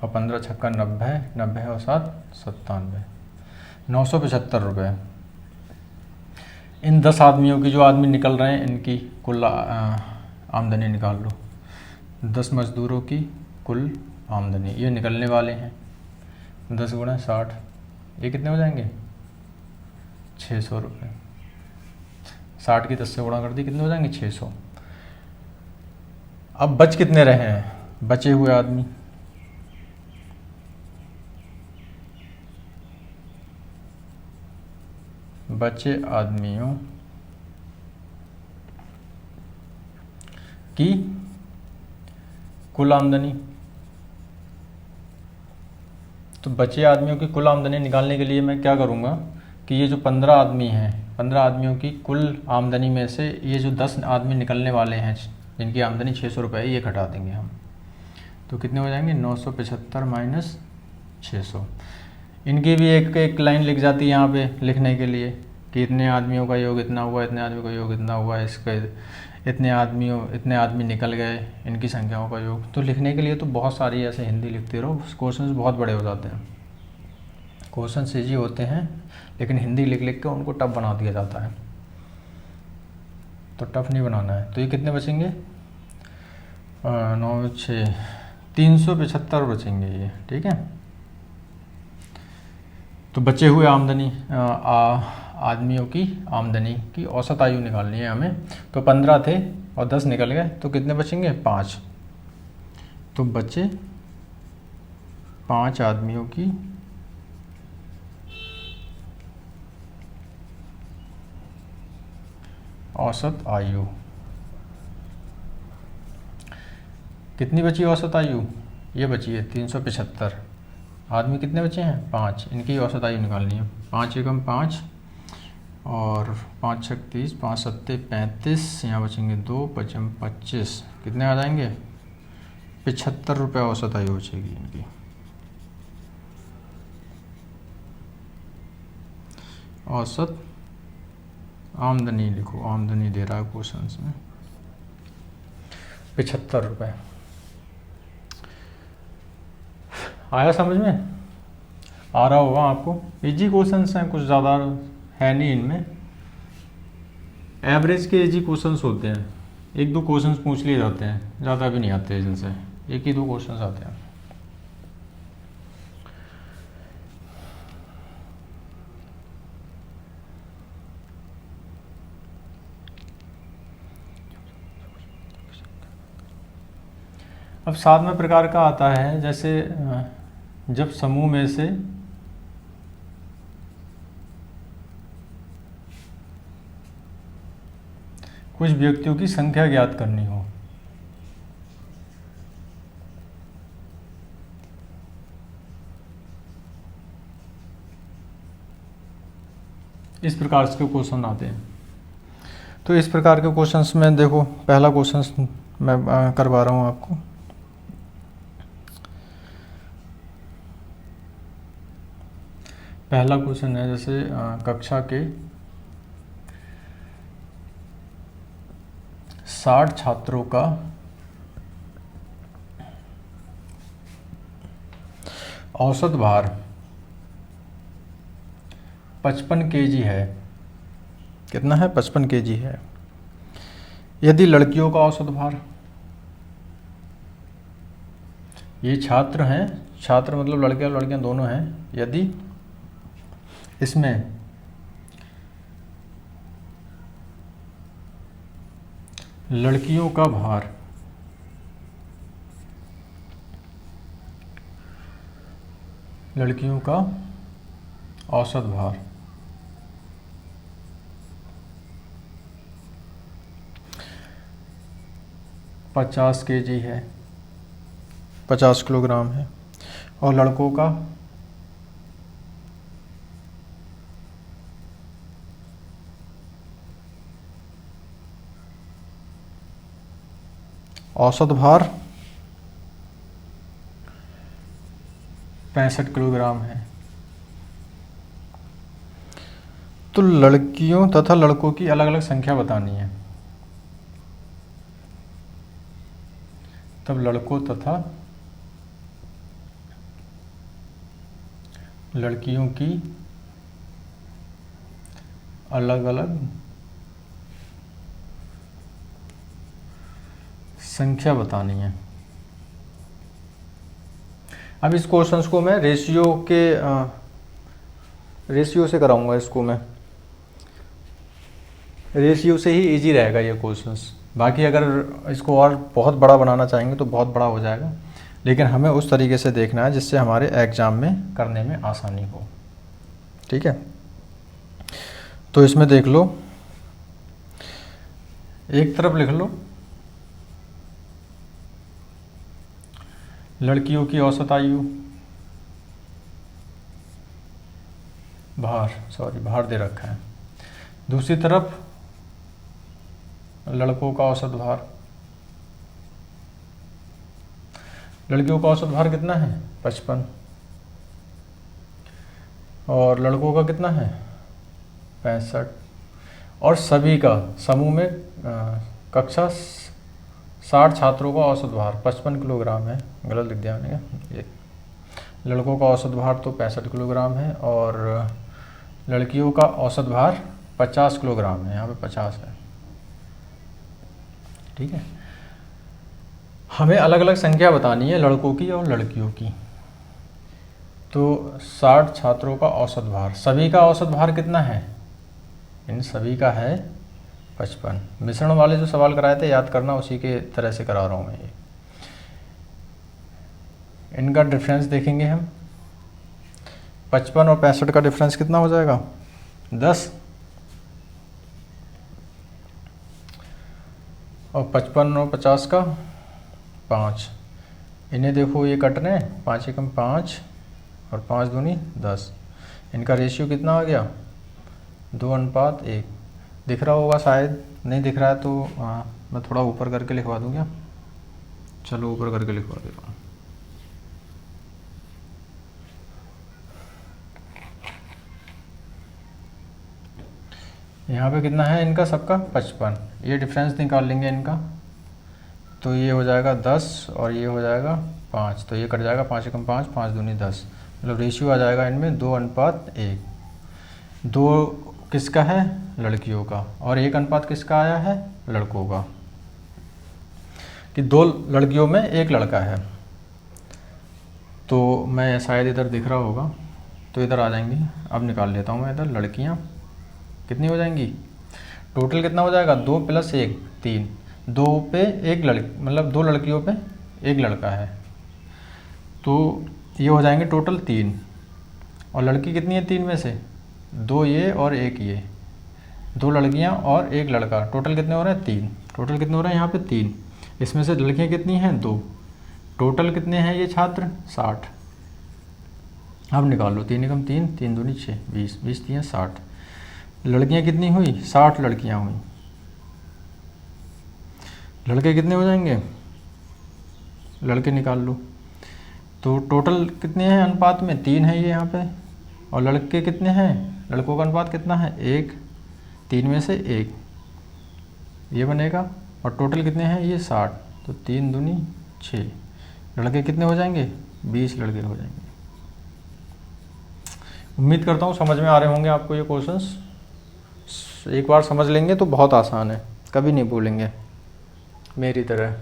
और 15 छक्का 90, 90 और 7 97, 975 रुपये। इन 10 आदमियों की, जो आदमी निकल रहे हैं, इनकी कुल आमदनी निकाल लो। 10 मजदूरों की कुल आमदनी, ये निकलने वाले हैं। 10 गुणा 60, ये कितने हो जाएंगे? 600 रुपये। 60 की 10 से गुणा कर दी, कितने हो जाएंगे? 600। अब बच कितने रहे हैं? बचे हुए आदमी, बचे आदमियों की कुल आमदनी। तो बचे आदमियों की कुल आमदनी निकालने के लिए मैं क्या करूँगा कि ये जो 15 आदमी हैं, 15 आदमियों की कुल आमदनी में से ये जो 10 आदमी निकलने वाले हैं जिनकी आमदनी 600 रुपये है, ये घटा देंगे हम। तो कितने हो जाएंगे 975 माइनस 600। इनकी भी एक लाइन लिख जाती है यहाँ पे लिखने के लिए कि इतने आदमियों का योग इतना हुआ, इतने आदमियों का योग इतना हुआ, इसका इतने आदमी निकल गए, इनकी संख्याओं का योग। तो लिखने के लिए तो बहुत सारी ऐसे हिंदी लिखते रहो, क्वेश्चन बहुत बड़े हो जाते हैं। क्वेश्चन ईजी होते हैं लेकिन हिंदी लिख लिख के उनको टफ बना दिया जाता है, तो टफ नहीं बनाना है। तो ये कितने बचेंगे 9 6 375 बचेंगे ये, ठीक है। तो बचे हुए आदमियों की आमदनी की औसत आयु निकालनी है हमें। तो 15 थे और 10 निकल गए, तो कितने बचेंगे 5। तो बचे 5 आदमियों की औसत आयु। कितनी बची औसत आयु, ये बची है 375। आदमी कितने बचे हैं 5, इनकी औसत आयु निकालनी है। 5 एकम 5 और 5 छक 30, 5 सत्ते 35, यहाँ बचेंगे 2, 5 25, कितने आ जाएंगे 75 रुपये औसत आयु बचेगी इनकी। औसत आमदनी लिखो, आमदनी दे रहा है क्वेश्चन में 75 रुपये। आया समझ में, आ रहा होगा आपको। इजी क्वेश्चंस हैं, कुछ ज़्यादा है नहीं इनमें, एवरेज के इजी क्वेश्चंस होते हैं। 1-2 क्वेश्चंस पूछ लिए जाते हैं, ज़्यादा भी नहीं आते हैं जिनसे, 1 ही 2 क्वेश्चंस आते हैं। अब 7वें प्रकार का आता है, जैसे जब समूह में से कुछ व्यक्तियों की संख्या ज्ञात करनी हो। इस प्रकार के क्वेश्चन आते हैं। तो इस प्रकार के क्वेश्चंस में देखो, पहला क्वेश्चन मैं करवा रहा हूँ आपको। पहला क्वेश्चन है, जैसे कक्षा के 60 छात्रों का औसत भार 55 केजी है। कितना है 55 केजी है। यदि लड़कियों का औसत भार, ये छात्र हैं, छात्र मतलब लड़के और लड़कियां दोनों हैं, यदि इसमें लड़कियों का भार औसत भार 50 केजी है, 50 किलोग्राम है, और लड़कों का औसत भार 65 किलोग्राम है। तो लड़कियों तथा लड़कों की अलग अलग संख्या बतानी है। तब लड़कों तथा लड़कियों की अलग अलग संख्या बतानी है। अब इस क्वेश्चंस को मैं रेशियो से कराऊंगा। इसको मैं रेशियो से ही इजी रहेगा ये क्वेश्चंस। बाकी अगर इसको और बहुत बड़ा बनाना चाहेंगे तो बहुत बड़ा हो जाएगा, लेकिन हमें उस तरीके से देखना है जिससे हमारे एग्ज़ाम में करने में आसानी हो। ठीक है, तो इसमें देख लो, एक तरफ लिख लो लड़कियों की औसत आयु, भार दे रखा है। दूसरी तरफ लड़कों का औसत भार। लड़कियों का औसत भार कितना है 55, और लड़कों का कितना है 65, और सभी का समूह में कक्षा 60 छात्रों का औसत भार 55 किलोग्राम है। गलत लिख दिया मैंने, ये लड़कों का औसत भार तो 65 किलोग्राम है और लड़कियों का औसत भार 50 किलोग्राम है, यहाँ पे 50 है। ठीक है, हमें अलग अलग संख्या बतानी है लड़कों की और लड़कियों की। तो 60 छात्रों का औसत भार, सभी का औसत भार कितना है, इन सभी का है 55। मिश्रण वाले जो सवाल कराए थे याद करना, उसी के तरह से करा रहा हूँ मैं ये। इनका डिफरेंस देखेंगे हम, 55 और 65 का डिफरेंस कितना हो जाएगा 10, और 55 और 50 का 5। इन्हें देखो ये कट रहे हैं, 5 एकम 5 और 5 दूनी 10। इनका रेशियो कितना आ गया 2:1। दिख रहा होगा शायद, नहीं दिख रहा है तो मैं थोड़ा ऊपर करके लिखवा दूँ क्या, चलो ऊपर करके लिखवा देता हूँ। यहाँ पे कितना है इनका सबका 55, ये डिफरेंस निकाल लेंगे इनका, तो ये हो जाएगा 10 और ये हो जाएगा 5, तो ये कट जाएगा 5 एकम 5, 5 दूनी 10, मतलब रेशियो आ जाएगा इनमें 2:1। 2 किसका है लड़कियों का, और 1 किसका आया है लड़कों का, कि 2 लड़कियों में 1 लड़का है। तो मैं शायद इधर दिख रहा होगा, तो इधर आ जाएंगी। अब निकाल लेता हूँ मैं इधर, लड़कियाँ कितनी हो जाएंगी, टोटल कितना हो जाएगा 2 + 1 3, 2 पे 1 लड़की, मतलब 2 लड़कियों पे 1 लड़का है, तो ये हो जाएंगे टोटल 3। और लड़की कितनी है 3 में से, 2 ये और 1 ये, 2 लड़कियां और 1 लड़का, टोटल कितने हो रहे हैं 3। टोटल कितने हो रहे हैं यहाँ पे 3, इसमें से लड़कियां कितनी हैं 2, टोटल कितने हैं ये छात्र 60। अब निकाल लो, 3 एकम 3, 3 दूनी 6, 20, 20 3 60। लड़कियां कितनी हुई 60 लड़कियां हुई, लड़के कितने हो जाएंगे, लड़के निकाल लो। तो टोटल कितने हैं अनुपात में 3 है ये यहाँ पे, और लड़के कितने हैं, लड़कों का अनुपात कितना है 1, 3 में से 1 ये बनेगा, और टोटल कितने हैं ये 60, तो 3 दूनी 6, लड़के कितने हो जाएंगे 20 लड़के हो जाएंगे। उम्मीद करता हूँ समझ में आ रहे होंगे आपको ये क्वेश्चंस। एक बार समझ लेंगे तो बहुत आसान है, कभी नहीं भूलेंगे मेरी तरह।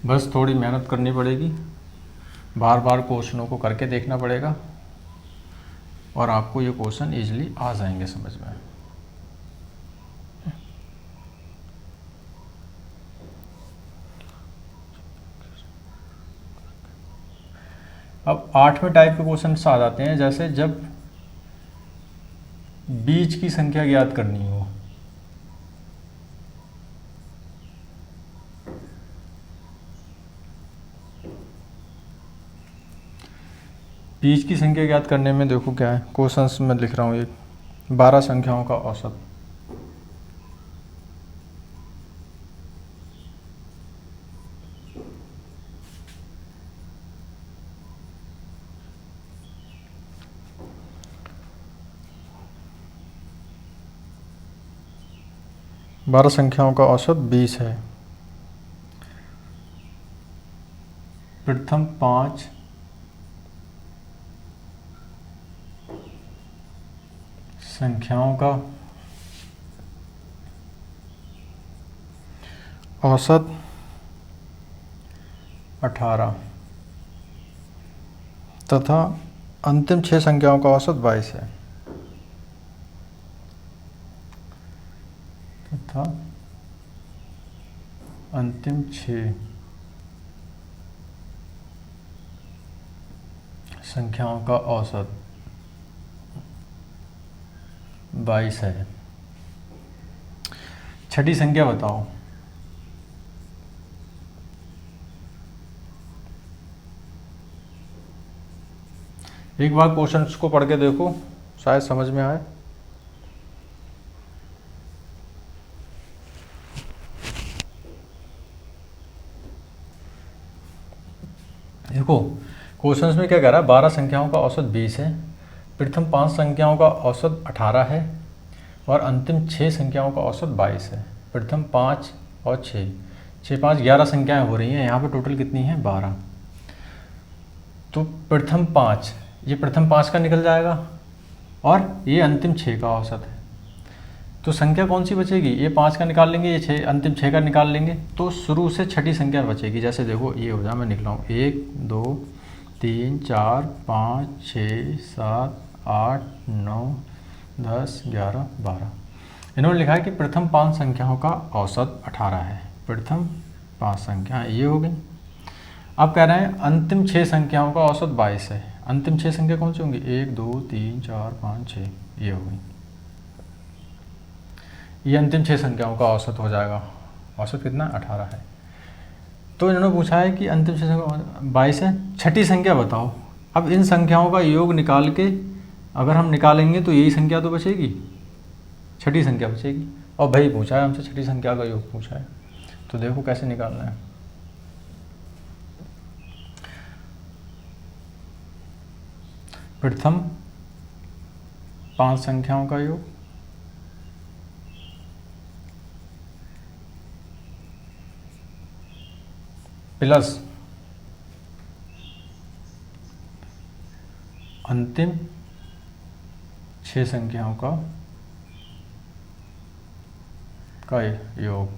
बस थोड़ी मेहनत करनी पड़ेगी, बार बार क्वेश्चनों को करके देखना पड़ेगा, और आपको ये क्वेश्चन इजीली आ जाएंगे समझ में। अब 8वें टाइप के क्वेश्चन आ जाते हैं, जैसे जब बीज की संख्या ज्ञात करनी हो। बीज की संख्या ज्ञात करने में देखो क्या है, क्वेश्चंस में लिख रहा हूँ एक 12 संख्याओं का औसत। बारह संख्याओं का औसत 20 है। प्रथम 5 संख्याओं का औसत 18 तथा अंतिम 6 संख्याओं का औसत 22 है, तथा अंतिम 6 संख्याओं का औसत 22 है। छठी संख्या बताओ। एक बार क्वेश्चंस को पढ़ के देखो, शायद समझ में आए। देखो क्वेश्चंस में क्या कह रहा है, 12 संख्याओं का औसत 20 है, प्रथम 5 संख्याओं का औसत 18 है और अंतिम 6 संख्याओं का औसत 22 है। प्रथम 5 और 6, 6 5 11 संख्याएं हो रही हैं, यहाँ पे टोटल कितनी है 12। तो प्रथम 5, ये प्रथम 5 का निकल जाएगा और ये अंतिम 6 का औसत है। तो संख्या कौन सी बचेगी, ये 5 का निकाल लेंगे, ये 6 अंतिम 6 का निकाल लेंगे, तो शुरू से छठी संख्या बचेगी। जैसे देखो ये हो जाए, मैं निकलाऊँ 1 2 3 4 5 6 7 8 9 10 11 12। इन्होंने लिखा है कि प्रथम 5 संख्याओं का औसत 18 है, प्रथम 5 संख्याएँ ये हो गई। अब कह रहे हैं अंतिम 6 संख्याओं का औसत 22 है। अंतिम 6 संख्या कौन सी होंगी, 1 2 3 4 5 6, ये हो गई। ये अंतिम 6 संख्याओं का औसत हो जाएगा। औसत कितना 18 है। तो इन्होंने पूछा है कि अंतिम 6 संख्या 22 है, छठी संख्या बताओ। अब इन संख्याओं का योग निकाल के अगर हम निकालेंगे तो यही संख्या तो बचेगी, छठी संख्या बचेगी। और भाई पूछा है हमसे छठी संख्या का योग पूछा है, तो देखो कैसे निकालना है। प्रथम 5 संख्याओं का योग प्लस अंतिम 6 संख्याओं का योग।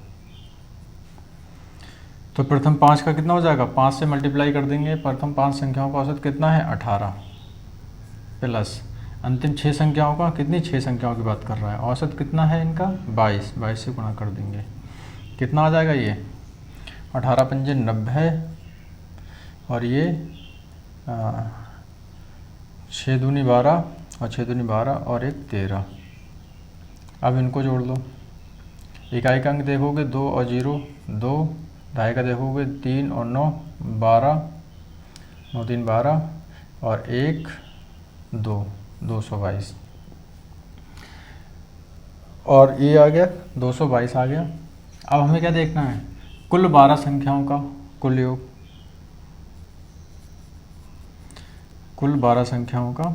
तो प्रथम 5 का कितना हो जाएगा, 5 से मल्टीप्लाई कर देंगे, प्रथम 5 संख्याओं का औसत कितना है 18, प्लस अंतिम 6 संख्याओं का, कितनी 6 संख्याओं की बात कर रहा है, औसत कितना है इनका 22, 22 से गुणा कर देंगे, कितना आ जाएगा ये 18 पंजे 90 और ये 6 दूनी 12 और 6 दूनी 12 और 1 13। अब इनको जोड़ लो, इकाई का अंक देखोगे 2 और 0 2, ढाई का देखोगे 3 और 9 12, 9 3 12 और 1 2, 222 और ये आ गया 222 आ गया। अब हमें क्या देखना है, कुल 12 संख्याओं का कुल योग, कुल 12 संख्याओं का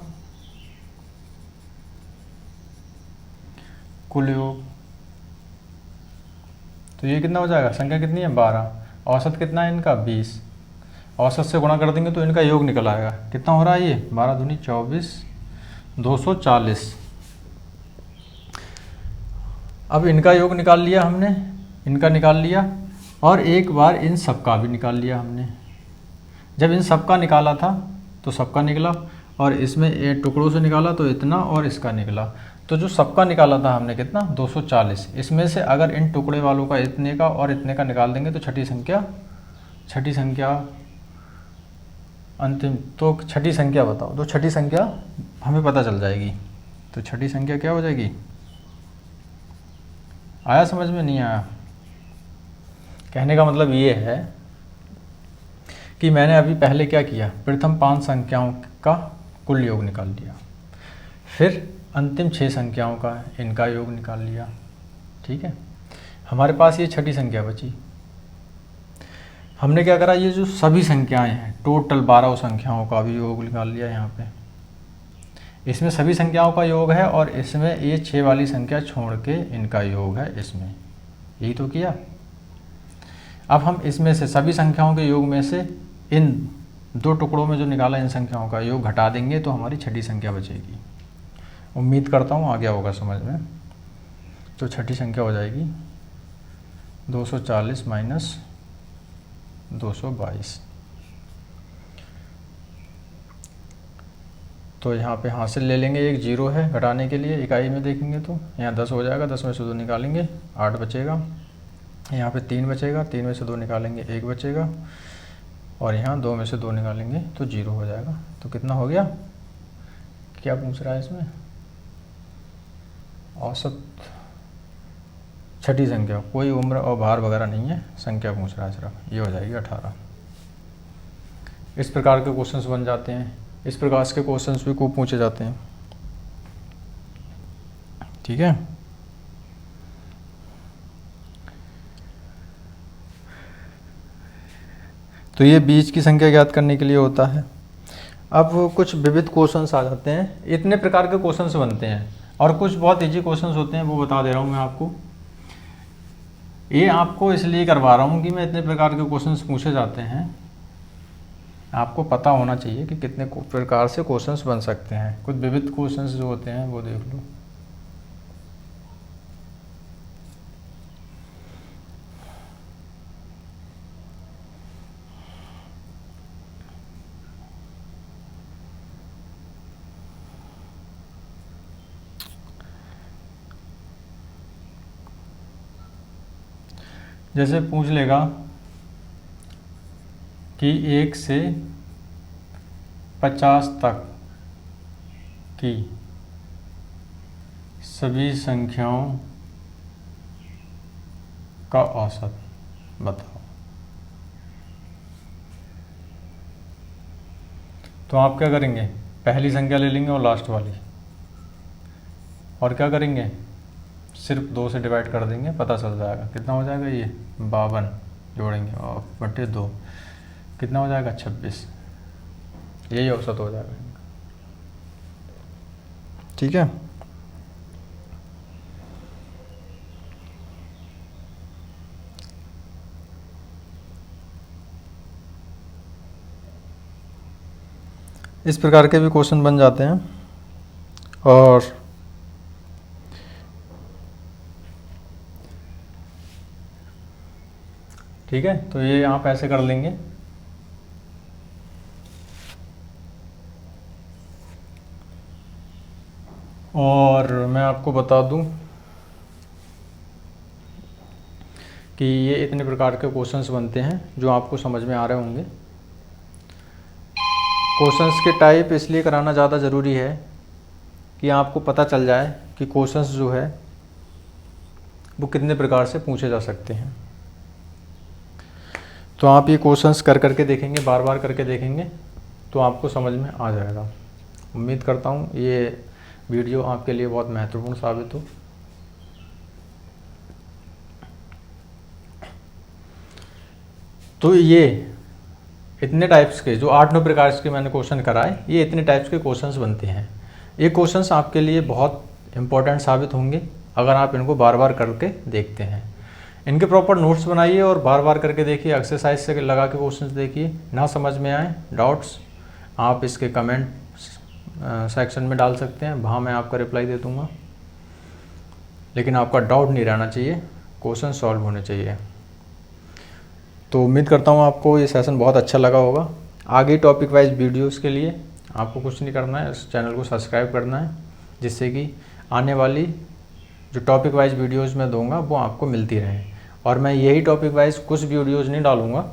कुल योग। तो ये कितना हो जाएगा, संख्या कितनी है 12, औसत कितना है इनका 20, औसत से गुणा कर देंगे तो इनका योग निकल आएगा। कितना हो रहा है ये 12 दूनी 24, 240। अब इनका योग निकाल लिया हमने, इनका निकाल लिया और एक बार इन सबका भी निकाल लिया हमने। जब इन सबका निकाला था तो सबका निकला और इसमें एक टुकड़ों से निकाला तो इतना और इसका निकला। तो जो सबका निकाला था हमने कितना 240, इसमें से अगर इन टुकड़े वालों का इतने का और इतने का निकाल देंगे तो छठी संख्या अंतिम, तो छठी संख्या बताओ। तो छठी संख्या हमें पता चल जाएगी। तो छठी संख्या क्या हो जाएगी, आया समझ में, नहीं आया? कहने का मतलब ये है कि मैंने अभी पहले क्या किया, प्रथम 5 संख्याओं का कुल योग निकाल लिया, फिर अंतिम 6 संख्याओं का इनका योग निकाल लिया। ठीक है, हमारे पास ये छठी संख्या बची। हमने क्या करा, ये जो सभी संख्याएं हैं टोटल 12 संख्याओं का भी योग निकाल लिया। यहाँ पे इसमें सभी संख्याओं का योग है और इसमें ये 6 वाली संख्या छोड़ के इनका योग है इसमें, यही तो किया। अब हम इसमें से सभी संख्याओं के योग में से इन 2 टुकड़ों में जो निकाला इन संख्याओं का योग घटा देंगे तो हमारी छठी संख्या बचेगी। उम्मीद करता हूँ आ गया होगा समझ में। तो छठी संख्या हो जाएगी 240 माइनस 222। तो यहाँ पे हासिल ले लेंगे, एक 0 है घटाने के लिए, इकाई में देखेंगे तो यहाँ 10 हो जाएगा, 10 में से 2 निकालेंगे 8 बचेगा, यहाँ पे 3 बचेगा, 3 में से 2 निकालेंगे 1 बचेगा और यहाँ 2 में से 2 निकालेंगे तो 0 हो जाएगा। तो कितना हो गया, क्या पूछ रहा है इसमें, औसत छठी संख्या, कोई उम्र और भार वगैरह नहीं है, संख्या पूछ रहा है सिर्फ, ये हो जाएगी 18। इस प्रकार के क्वेश्चंस बन जाते हैं, इस प्रकार के क्वेश्चंस भी खूब पूछे जाते हैं। ठीक है, तो ये बीज की संख्या ज्ञात करने के लिए होता है। अब कुछ विविध क्वेश्चंस आ जाते हैं। इतने प्रकार के क्वेश्चंस बनते हैं और कुछ बहुत इजी क्वेश्चंस होते हैं, वो बता दे रहा हूँ मैं आपको। ये आपको इसलिए करवा रहा हूँ कि मैं इतने प्रकार के क्वेश्चंस पूछे जाते हैं, आपको पता होना चाहिए कि कितने प्रकार से क्वेश्चंस बन सकते हैं। कुछ विविध क्वेश्चंस जो होते हैं वो देख लो। जैसे पूछ लेगा कि 1 से 50 तक की सभी संख्याओं का औसत बताओ। तो आप क्या करेंगे, पहली संख्या ले लेंगे और लास्ट वाली, और क्या करेंगे, सिर्फ 2 से डिवाइड कर देंगे, पता चल जाएगा कितना हो जाएगा। ये 52 जोड़ेंगे और बटे 2 कितना हो जाएगा, 26। यही औसत हो जाएगा। ठीक है। इस प्रकार के भी क्वेश्चन बन जाते हैं। और ठीक है, तो ये आप ऐसे कर लेंगे। और मैं आपको बता दूं कि ये इतने प्रकार के क्वेश्चंस बनते हैं जो आपको समझ में आ रहे होंगे। क्वेश्चंस के टाइप इसलिए कराना ज़्यादा ज़रूरी है कि आपको पता चल जाए कि क्वेश्चंस जो है वो कितने प्रकार से पूछे जा सकते हैं। तो आप ये क्वेश्चंस कर करके देखेंगे, बार बार करके देखेंगे, तो आपको समझ में आ जाएगा। उम्मीद करता हूँ ये वीडियो आपके लिए बहुत महत्वपूर्ण साबित हो। तो ये इतने टाइप्स के जो 8-9 प्रकार के मैंने क्वेश्चन कराए, ये इतने टाइप्स के क्वेश्चंस बनते हैं। ये क्वेश्चंस आपके लिए बहुत इंपॉर्टेंट साबित होंगे अगर आप इनको बार बार करके देखते हैं। इनके प्रॉपर नोट्स बनाइए और बार बार करके देखिए, एक्सरसाइज से लगा के क्वेश्चंस देखिए। ना समझ में आए डाउट्स आप इसके कमेंट सेक्शन में डाल सकते हैं, वहाँ मैं आपका रिप्लाई दे दूँगा। लेकिन आपका डाउट नहीं रहना चाहिए, क्वेश्चन सॉल्व होने चाहिए। तो उम्मीद करता हूँ आपको ये सेशन बहुत अच्छा लगा होगा। आगे टॉपिक वाइज वीडियोस के लिए आपको कुछ नहीं करना है, इस चैनल को सब्सक्राइब करना है, जिससे कि आने वाली जो टॉपिक वाइज वीडियोस मैं दूंगा वो आपको मिलती रहे। और मैं यही टॉपिक वाइज कुछ वीडियोस नहीं डालूंगा।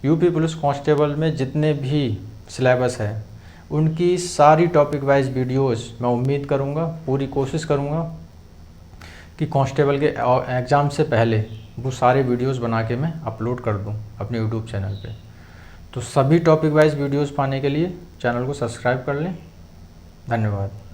यूपी पुलिस कांस्टेबल में जितने भी सिलेबस है उनकी सारी टॉपिक वाइज वीडियोस मैं उम्मीद करूँगा, पूरी कोशिश करूँगा कि कांस्टेबल के एग्ज़ाम से पहले वो सारे वीडियोस बना के मैं अपलोड कर दूं अपने यूट्यूब चैनल पे। तो सभी टॉपिक वाइज वीडियोस पाने के लिए चैनल को सब्सक्राइब कर लें। धन्यवाद।